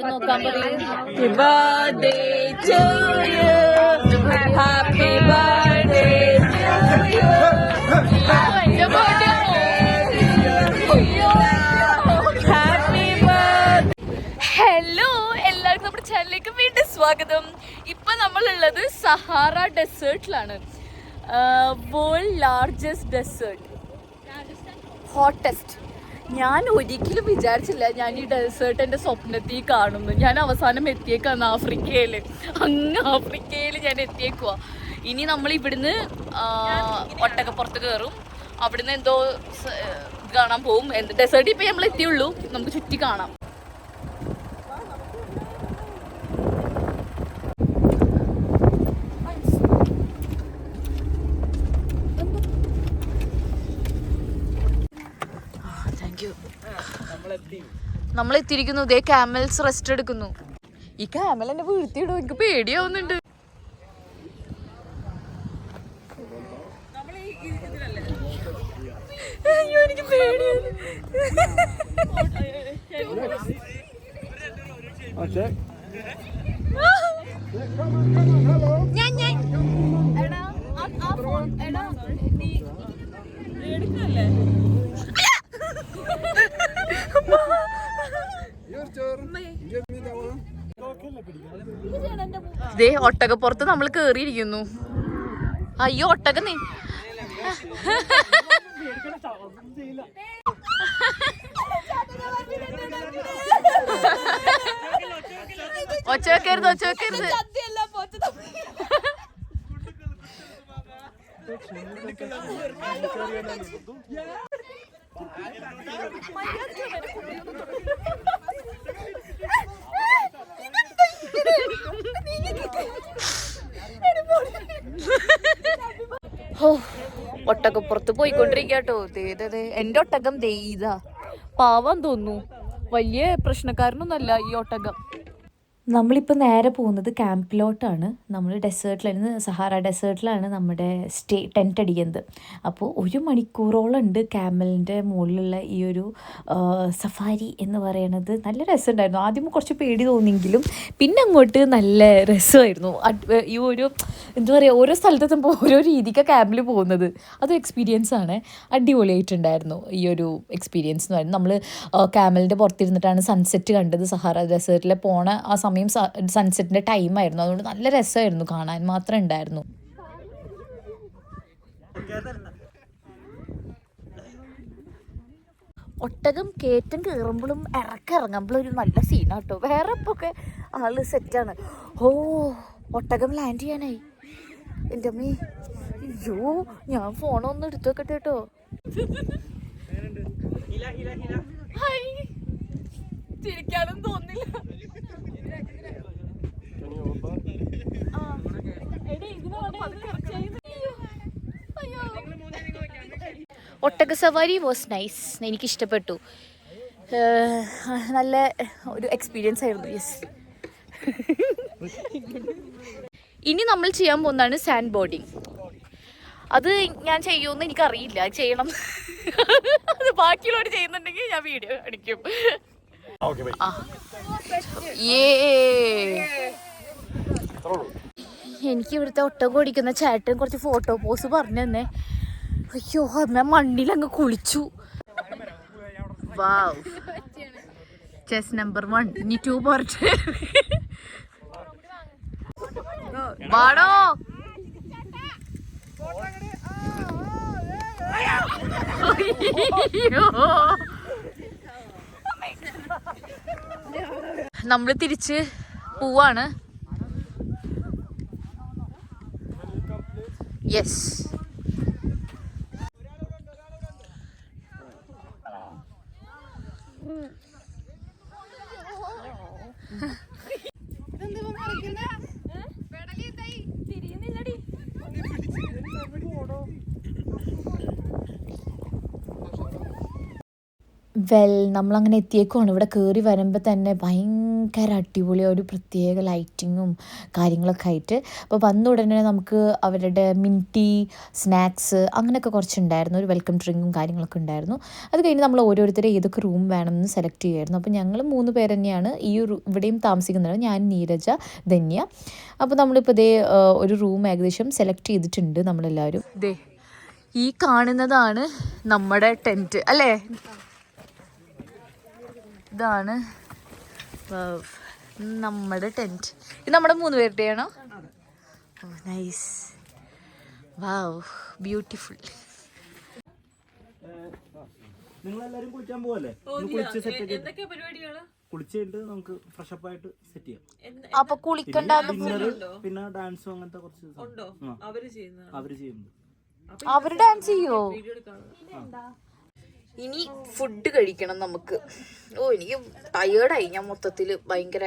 Happy birthday to you. Happy birthday to you. Happy birthday. Hello, എല്ലാവർക്കും നമ്മുടെ ചാനലിലേക്ക് വീണ്ടും സ്വാഗതം. ഇപ്പൊ നമ്മളുള്ളത് സഹാറ ഡെസേർട്ടിലാണ്. World largest desert, hottest. ഞാൻ ഒരിക്കലും വിചാരിച്ചില്ല ഞാൻ ഈ ഡെസേർട്ട് എൻ്റെ സ്വപ്നത്തിൽ കാണുന്നു. ഞാൻ അവസാനം എത്തിയേക്കാണ് ആഫ്രിക്കയിൽ. അങ്ങ് ആഫ്രിക്കയിൽ ഞാൻ എത്തിയേക്കുക. ഇനി നമ്മൾ ഇവിടുന്ന് ഒട്ടകപ്പുറത്ത് കയറും. അവിടുന്ന് എന്തോ കാണാൻ പോവും. ഡെസേർട്ടിൽ ഇപ്പം നമ്മൾ എത്തിയുള്ളൂ. നമുക്ക് ചുറ്റി കാണാം. നമ്മളെത്തിയിരിക്കുന്നു. ഇതേ ക്യാമൽസ് റെസ്റ്റ് എടുക്കുന്നു. ഈ ക്യാമൽ എന്നെ വീഴ്ത്തിയിടും, എനിക്ക് പേടിയാവുന്നുണ്ട്. അയ്യോ, എനിക്ക് പേടിയാണ്. ദേ ഒട്ടകപ്പുറത്ത് നമ്മൾ കേറിയിരിക്കുന്നു. അയ്യോ, ഒട്ടകം നീ ഒച്ച വെക്കരുത്, ഒച്ച വെക്കരുത്. ഒട്ടകപ്പുറത്ത് പോയിക്കൊണ്ടിരിക്കട്ടോ. എന്റെ ഒട്ടകം ഇതാ പാവം തോന്നുന്നു. വലിയ പ്രശ്നക്കാരനൊന്നല്ല ഈ ഒട്ടകം. നമ്മളിപ്പോൾ നേരെ പോകുന്നത് ക്യാമ്പിലോട്ടാണ്. നമ്മൾ ഡെസേർട്ടിലാണ്, സഹാറ ഡെസേർട്ടിലാണ് നമ്മുടെ ടെൻറ്റ് അടിക്കുന്നത്. അപ്പോൾ 1 മണിക്കൂറോളം ഉണ്ട് ക്യാമലിൻ്റെ മുകളിലുള്ള ഈ ഒരു സഫാരി എന്ന് പറയണത്. നല്ല രസമുണ്ടായിരുന്നു. ആദ്യം കുറച്ച് പേടി തോന്നിയെങ്കിലും പിന്നെ അങ്ങോട്ട് നല്ല രസമായിരുന്നു. ഈ ഒരു എന്താ പറയുക, ഓരോ സ്ഥലത്തെത്തുമ്പോൾ ഓരോ രീതിക്കാണ് ക്യാമ്പിൽ പോകുന്നത്. അത് എക്സ്പീരിയൻസ് ആണ്. അടിപൊളിയായിട്ടുണ്ടായിരുന്നു ഈ ഒരു എക്സ്പീരിയൻസ് എന്ന് പറയുന്നത്. നമ്മൾ ക്യാമലിൻ്റെ പുറത്തിരുന്നിട്ടാണ് സൺസെറ്റ് കണ്ടത്. സഹാറ ഡെസേർട്ടിലെ പോണ ആ സമയം സൺസെറ്റിൻ്റെ ടൈമായിരുന്നു. അതുകൊണ്ട് നല്ല രസമായിരുന്നു, കാണാൻ മാത്രം ഉണ്ടായിരുന്നു. ഒട്ടകം കയറ്റം കയറുമ്പോഴും ഇറങ്ങുമ്പോഴും ഒരു നല്ല സീനാട്ടോ. വേറെ ഇപ്പൊക്കെ ആള് സെറ്റാണ്. ഓ, ഒട്ടകം ലാൻഡ് ചെയ്യാനായി. എൻ്റെ അമ്മേ, അയ്യോ, ഞാൻ ഫോണൊന്ന് എടുത്തു വെക്കട്ടെ കേട്ടോ. ചിരിക്കാനും തോന്നില്ല. ഒട്ടക സവാരി വാസ് നൈസ്. എനിക്കിഷ്ടപ്പെട്ടു. നല്ല ഒരു എക്സ്പീരിയൻസ് ആയിരുന്നു. യെസ്. ഇനി നമ്മൾ ചെയ്യാൻ പോകുന്നതാണ് സാൻഡ് ബോർഡിങ്. അത് ഞാൻ ചെയ്യുമെന്ന് എനിക്കറിയില്ല. ചെയ്യണം. അത് ബാക്കിയുള്ളവർ ചെയ്യുന്നുണ്ടെങ്കിൽ ഞാൻ വീഡിയോ കാണിക്കും. എനിക്ക് ഇവിടുത്തെ ഒട്ടകം ഓടിക്കുന്ന ചേട്ടൻ കുറച്ച് ഫോട്ടോ പോസ് പറഞ്ഞു തന്നെ. അയ്യോ, അമ്മ മണ്ണിലങ്ങ് കുളിച്ചു. വാവ്, ചെസ് നമ്പർ 1. ഇനി 2 പോരട്ടെ. വാടോ. നമ്മള് തിരിച്ച് പോവാണ്. യെസ്. നമ്മളങ്ങനെ എത്തിയേക്കുവാണ്. ഇവിടെ കയറി വരുമ്പോൾ തന്നെ ഭയങ്കര അടിപൊളി ഒരു പ്രത്യേക ലൈറ്റിങ്ങും കാര്യങ്ങളൊക്കെ ആയിട്ട്. അപ്പോൾ വന്ന ഉടനെ നമുക്ക് അവരുടെ മിൻറ്റി സ്നാക്സ് അങ്ങനെയൊക്കെ കുറച്ചുണ്ടായിരുന്നു. ഒരു വെൽക്കം ഡ്രിങ്കും കാര്യങ്ങളൊക്കെ ഉണ്ടായിരുന്നു. അത് കഴിഞ്ഞ് നമ്മൾ ഓരോരുത്തരെ ഏതൊക്കെ റൂം വേണമെന്ന് സെലക്ട് ചെയ്യുമായിരുന്നു. അപ്പോൾ ഞങ്ങൾ 3 പേര് തന്നെയാണ് ഈ ഇവിടെയും താമസിക്കുന്നത്. ഞാൻ, നീരജ, ധന്യ. അപ്പോൾ നമ്മളിപ്പോൾ ഇതേ ഒരു റൂം ഏകദേശം സെലക്ട് ചെയ്തിട്ടുണ്ട് നമ്മളെല്ലാവരും. ഇതേ ഈ കാണുന്നതാണ് നമ്മുടെ ടെൻറ്റ് അല്ലേ? ഇതാണ് നമ്മുടെ ടെൻറ്റ്. ഇത് നമ്മുടെ 3 പേരുടെയാണോ? ഓ നൈസ്, വാവ്, ബ്യൂട്ടിഫുൾ. നിങ്ങളെല്ലാരും കുളിക്കാൻ പോവല്ലേ? കുളിച്ചിട്ട് നമുക്ക് ഫ്രഷ് അപ്പ് ആയിട്ട് സെറ്റ് ചെയ്യാം. അപ്പൊ കുളിക്കണ്ട, പിന്നെ ഡാൻസും അങ്ങനത്തെ കുറച്ച് അവര് ചെയ്യുന്നു. അവര് ഡാൻസ് ചെയ്യോ? ഇനി ഫുഡ് കഴിക്കണം നമുക്ക്. എനിക്ക് ടയേർഡായി ഞാൻ മൊത്തത്തില്. ഭയങ്കര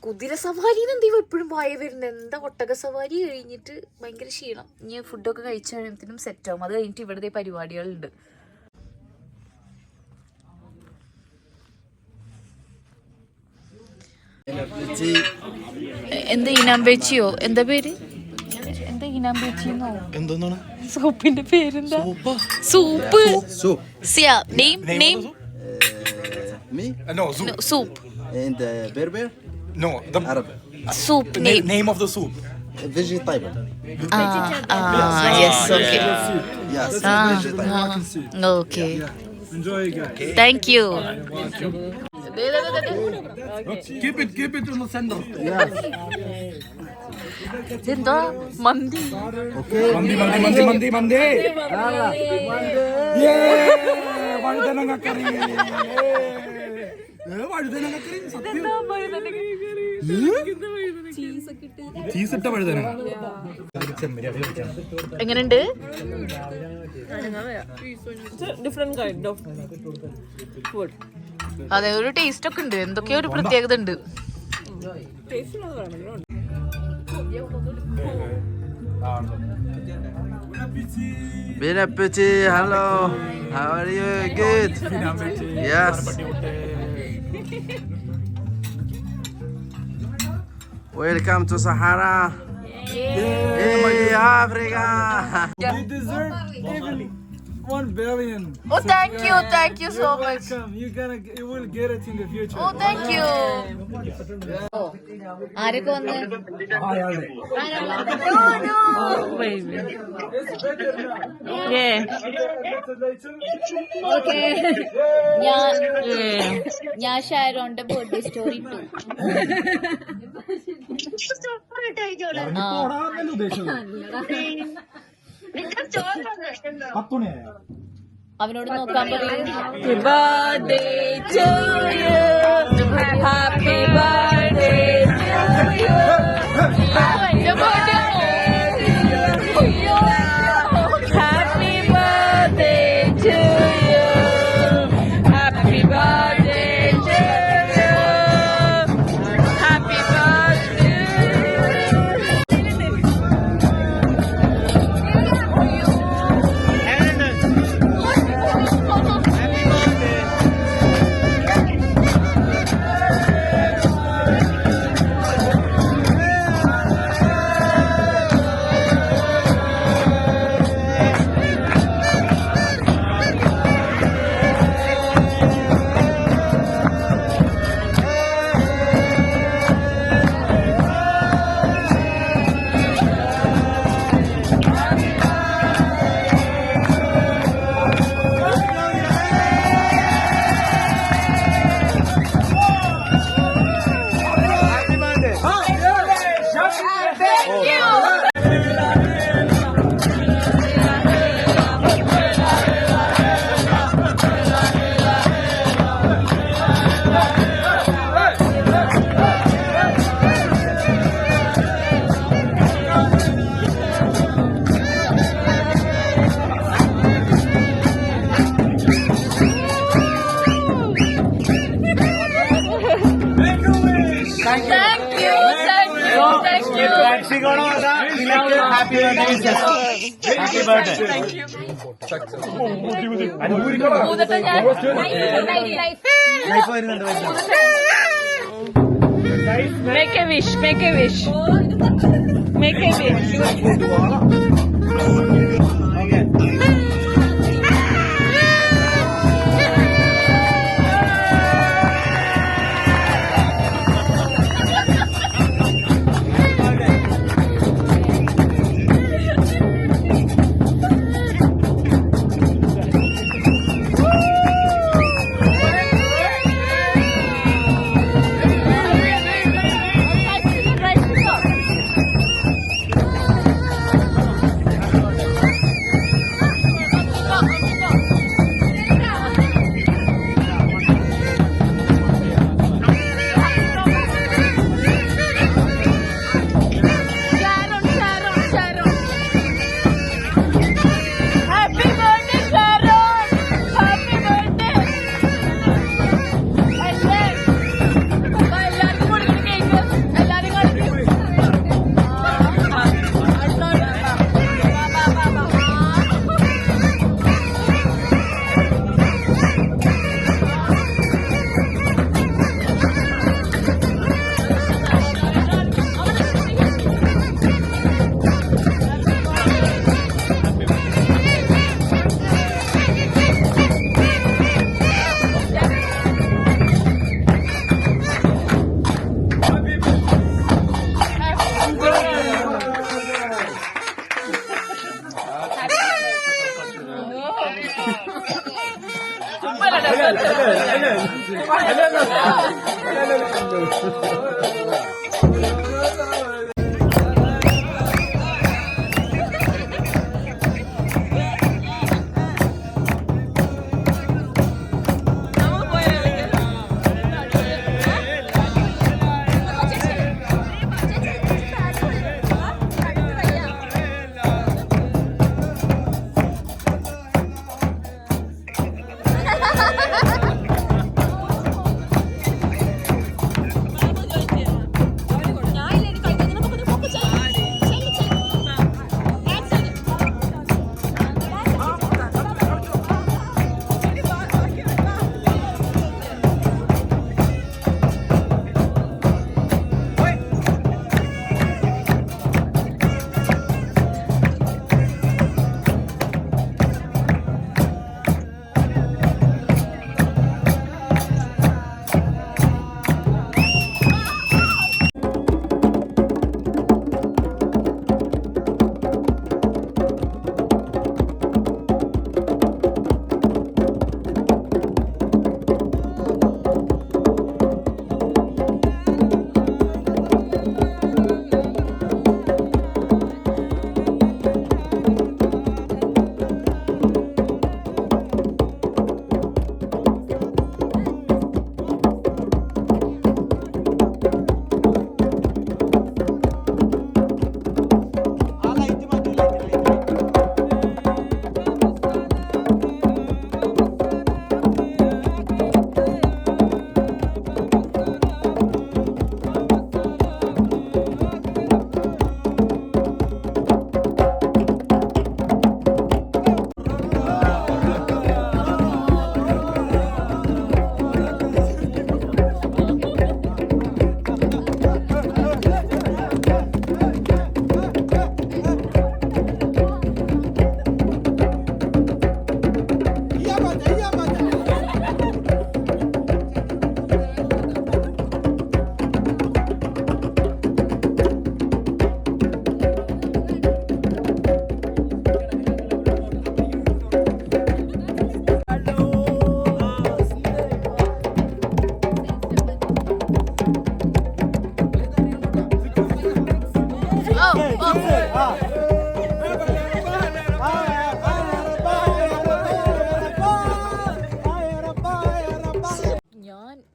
കുതിര സവാരിന്ന് എന്തെയും എപ്പോഴും വായ വരുന്നത്. എന്താ ഒട്ടക സവാരി കഴിഞ്ഞിട്ട് ഭയങ്കര ക്ഷീണം. ഇനി ഫുഡൊക്കെ കഴിച്ചു കഴിയുമ്പത്തിനും സെറ്റ് ആവും. അത് കഴിഞ്ഞിട്ട് ഇവിടുത്തെ പരിപാടികളുണ്ട്. എന്താ ഇനാമ്പേച്ചിയോ? എന്താ പേര്? എന്താ ഇനാമ്പേച്ചിന്നോ? സൂപ്പിന്റെ പേരെന്താ? Soup. Name Me? No, soup. No, soup. And Berber? No, the Arabic. Soup name. name of the soup. Vegetable. Yes, okay. Yes, vegetable. Okay. Enjoy, guys. Thank you. Keep it in the center. Yes. ഇതെന്താ? മന്തി. Okay. Mandi. Yeah! വഴുതനങ്ങക്കറി. വഴുതനങ്ങക്കറി സത്യം. Cheese ഇട്ട വഴുതനങ്ങ. എങ്ങനെയുണ്ട്? Different kind of food. അതെ, ഒരു taste ഒക്കെ ഉണ്ട്. എന്തൊക്കെയോ ഒരു പ്രത്യേകത ഉണ്ട്. Bon appetit. Hello. How are you? Good. Yes. Welcome to Sahara. Hey, Africa. You deserve even 1 billion. Oh, thank you so much. You will get it in the future. Oh, thank you. ആരൊക്കെ വന്ന്? ഞാൻ ഷാരോന്റെ birthday story ഇട്ടു. അവനോട് നോക്കാൻ പറയും. Happy birthday to you. Happy birthday to you. എന്റെ birthday. Happy birthday to you. Happy birthday to you. Happy birthday. Thank you. happy birthday, Jess. Happy birthday. Thank you. Make a wish. Make a wish. Make a wish.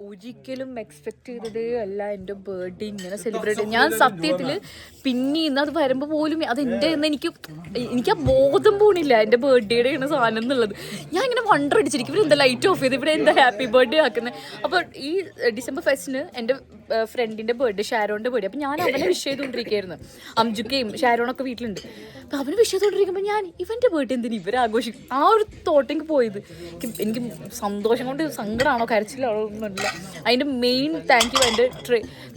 ഒരിക്കലും expect ചെയ്തതേ അല്ല എൻ്റെ birthday ഇങ്ങനെ celebrate. ഞാൻ സത്യത്തില് പിന്നെ ഇന്ന് അത് വരുമ്പോൾ പോലും അത് എൻ്റെ എനിക്ക് ആ ബോധം പോണില്ല എൻ്റെ ബർത്ത്ഡേയുടെ ആണ് സാധനം എന്നുള്ളത്. ഞാൻ ഇങ്ങനെ വണ്ടർ അടിച്ചിരിക്കും, ഇവരെന്താ ലൈറ്റ് ഓഫ് ചെയ്ത് ഇവിടെ എന്താ ഹാപ്പി ബർത്ത്ഡേ ആക്കുന്നത്. അപ്പോൾ ഈ ഡിസംബർ ഫെസ്റ്റിന് എൻ്റെ ഫ്രണ്ടിൻ്റെ ബർത്ത്ഡേ, ഷാരോണിൻ്റെ ബർത്ത്ഡേ. അപ്പം ഞാൻ അവനെ വിഷ് ചെയ്തുകൊണ്ടിരിക്കുകയായിരുന്നു. അംജുക്കയും ഷാരോണൊക്കെ വീട്ടിലുണ്ട്. അപ്പം അവന് വിഷ് ചെയ്തുകൊണ്ടിരിക്കുമ്പോൾ ഞാൻ ഇവൻ്റെ ബർത്ത്ഡേ എന്തിനും ഇവരാഘോഷിക്കും, ആ ഒരു തോട്ടിലേക്ക് പോയത്. എനിക്ക് സന്തോഷം കൊണ്ട് സങ്കടമാണോ കരച്ചിലാണോ ഒന്നുമില്ല. അതിൻ്റെ മെയിൻ താങ്ക് യു എൻ്റെ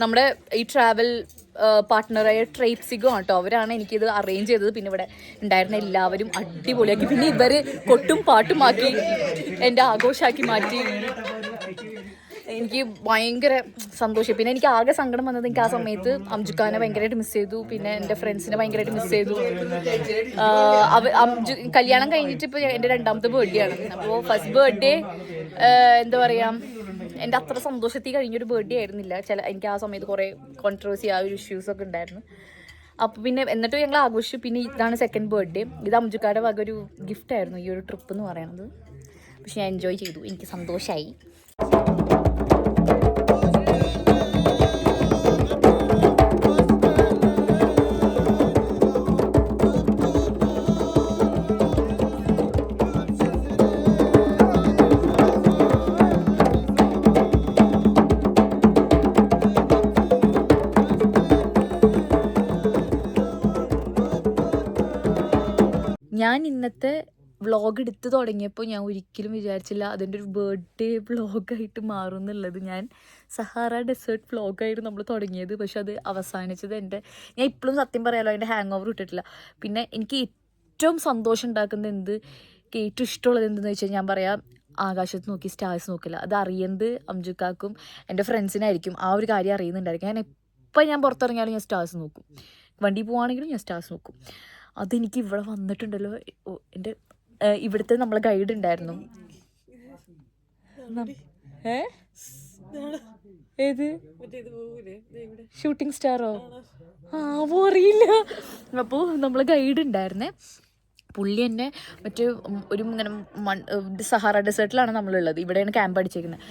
നമ്മുടെ ഈ ട്രാവൽ പാർട്ട്ണറായ ട്രൈപ്സിഗോ കേട്ടോ. അവരാണ് എനിക്കിത് അറേഞ്ച് ചെയ്തത്. പിന്നെ ഇവിടെ ഉണ്ടായിരുന്ന എല്ലാവരും അടിപൊളിയാക്കി. പിന്നെ ഇവർ കൊട്ടും പാട്ടുമാക്കി എൻ്റെ ആഘോഷമാക്കി മാറ്റി. എനിക്ക് ഭയങ്കര സന്തോഷം. പിന്നെ എനിക്ക് ആകെ സങ്കടം വന്നത് എനിക്ക് ആ സമയത്ത് അംജുക്കാനെ ഭയങ്കരമായിട്ട് മിസ് ചെയ്തു. പിന്നെ എൻ്റെ ഫ്രണ്ട്സിനെ ഭയങ്കരമായിട്ട് മിസ് ചെയ്തു. കല്യാണം കഴിഞ്ഞിട്ട് ഇപ്പോൾ എൻ്റെ 2ാമത്തെ ബർത്ത്ഡേ ആണ്. അപ്പോൾ ഫസ്റ്റ് ബർത്ത്ഡേ എന്താ പറയുക, എൻ്റെ അത്ര സന്തോഷത്തിൽ കഴിഞ്ഞൊരു ബർത്ത്ഡേ ആയിരുന്നില്ല. എനിക്ക് ആ സമയത്ത് കുറേ കോൺട്രവേഴ്സി, ആ ഒരു ഇഷ്യൂസൊക്കെ ഉണ്ടായിരുന്നു. അപ്പോൾ പിന്നെ എന്നിട്ട് ഞങ്ങൾ ആഘോഷിച്ചു. പിന്നെ ഇതാണ് സെക്കൻഡ് ബർത്ത്ഡേ. ഇത് അംജുക്കാരുടെ വക ഒരു ഗിഫ്റ്റായിരുന്നു ഈ ഒരു ട്രിപ്പ് എന്ന് പറയുന്നത്. പക്ഷെ ഞാൻ എൻജോയ് ചെയ്തു, എനിക്ക് സന്തോഷമായി. ഞാൻ ഇന്നത്തെ വ്ളോഗ് എടുത്ത് തുടങ്ങിയപ്പോൾ ഞാൻ ഒരിക്കലും വിചാരിച്ചില്ല അതിൻ്റെ ഒരു ബർത്ത്ഡേ വ്ളോഗായിട്ട് മാറും എന്നുള്ളത്. ഞാൻ സഹാറ ഡെസേർട്ട് വ്ളോഗായിരുന്നു നമ്മൾ തുടങ്ങിയത്. പക്ഷെ അത് അവസാനിച്ചത് ഞാൻ ഇപ്പോഴും സത്യം പറയാലോ അതിൻ്റെ ഹാങ് ഓവർ ഇട്ടിട്ടില്ല. പിന്നെ എനിക്ക് ഏറ്റവും സന്തോഷം ഉണ്ടാക്കുന്നത് ഏറ്റവും ഇഷ്ടമുള്ളത് എന്തെന്ന് വെച്ചാൽ ഞാൻ പറയാം, ആകാശത്ത് നോക്കി സ്റ്റാർസ് നോക്കില്ല. അത് അറിയുന്നത് അംജുക്കാക്കും എൻ്റെ ഫ്രണ്ട്സിനായിരിക്കും. ആ ഒരു കാര്യം അറിയുന്നുണ്ടായിരിക്കും. ഞാൻ പുറത്തിറങ്ങിയാലും ഞാൻ സ്റ്റാർസ് നോക്കും. വണ്ടി പോവുകയാണെങ്കിലും ഞാൻ സ്റ്റാർസ് നോക്കും. അതെനിക്ക് ഇവിടെ വന്നിട്ടുണ്ടല്ലോ. എൻ്റെ ഇവിടുത്തെ നമ്മളെ ഗൈഡ് ഉണ്ടായിരുന്നു. ഏത് ഷൂട്ടിംഗ് സ്റ്റാറോ? അറിയില്ല. അപ്പോൾ നമ്മളെ ഗൈഡ് ഉണ്ടായിരുന്നേ. പുള്ളി എന്നെ ഒരു ഇങ്ങനെ സഹാറ ഡെസേർട്ടിലാണ് നമ്മളുള്ളത്. ഇവിടെയാണ് ക്യാമ്പ് അടിച്ചേക്കുന്നത്.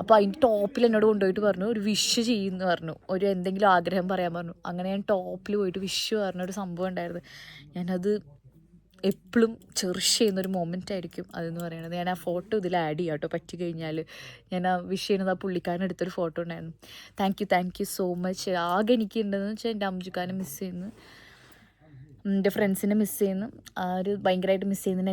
അപ്പോൾ അതിൻ്റെ ടോപ്പിൽ എന്നോട് കൊണ്ടുപോയിട്ട് പറഞ്ഞു ഒരു വിഷ് ചെയ്യുമെന്ന് പറഞ്ഞു, ഒരു എന്തെങ്കിലും ആഗ്രഹം പറയാൻ പറഞ്ഞു. അങ്ങനെ ഞാൻ ടോപ്പിൽ പോയിട്ട് വിഷ് പറഞ്ഞൊരു സംഭവം ഉണ്ടായിരുന്നു. ഞാനത് എപ്പോഴും ചെറിഷ് ചെയ്യുന്നൊരു മൊമെൻ്റ് ആയിരിക്കും അതെന്ന് പറയുന്നത്. ഞാൻ ആ ഫോട്ടോ ഇതിൽ ആഡ് ചെയ്യാം കേട്ടോ, പറ്റി കഴിഞ്ഞാൽ. ഞാൻ ആ വിഷ് ചെയ്യുന്നത് ആ പുള്ളിക്കാരൻ എടുത്തൊരു ഫോട്ടോ ഉണ്ടായിരുന്നു. Thank you so much. ആകെ എനിക്ക് ഉണ്ടെന്ന് വെച്ചാൽ എൻ്റെ അംജുക്കാനെ മിസ് ചെയ്യുന്നു, എൻ്റെ ഫ്രണ്ട്സിനെ മിസ് ചെയ്യുന്നു, ഭയങ്കരമായിട്ട് മിസ് ചെയ്യുന്നുണ്ട്.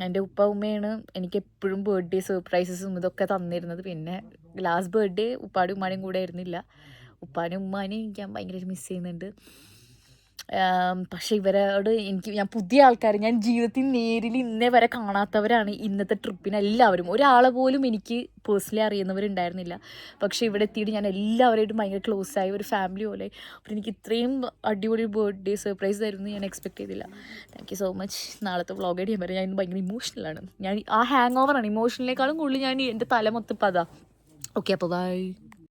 എൻ്റെ ഉപ്പ ഉമ്മയാണ് എനിക്ക് എപ്പോഴും ബർത്ത്ഡേ സർപ്രൈസസും ഇതൊക്കെ തന്നിരുന്നത്. പിന്നെ ലാസ്റ്റ് ബർത്ത്ഡേ ഉപ്പാടും ഉമ്മാനും കൂടെ ആയിരുന്നില്ല. ഉപ്പാനും ഉമ്മാനെയും ഞാൻ ഭയങ്കരമായിട്ട് മിസ് ചെയ്യുന്നുണ്ട്. പക്ഷെ ഇവരോട് ഞാൻ പുതിയ ആൾക്കാർ, ഞാൻ ജീവിതത്തിൽ നേരിൽ ഇന്നേ വരെ കാണാത്തവരാണ് ഇന്നത്തെ ട്രിപ്പിന് എല്ലാവരും. ഒരാളെ പോലും എനിക്ക് പേഴ്സണലി അറിയുന്നവരുണ്ടായിരുന്നില്ല. പക്ഷെ ഇവിടെ എത്തിയിട്ട് ഞാൻ എല്ലാവരായിട്ടും ഭയങ്കര ക്ലോസ് ആയി, ഒരു ഫാമിലി പോലെ. അപ്പോൾ എനിക്ക് ഇത്രയും അടിപൊളി ബർത്ത്ഡേ സർപ്രൈസ് തരുമെന്ന് ഞാൻ എക്സ്പെക്ട് ചെയ്തില്ല. Thank you so much. നാളത്തെ വ്ളോഗ് ചെയ്യാൻ പറയാം. ഞാൻ ഭയങ്കര ഇമോഷണലാണ്. ഞാൻ ആ ഹാങ് ഓവറാണ്. ഇമോഷണലിനേക്കാളും കൂടുതൽ ഞാൻ എൻ്റെ തല മൊത്തം ഇപ്പോൾ അതാ. ഓക്കെ, അപ്പോൾ ബൈ.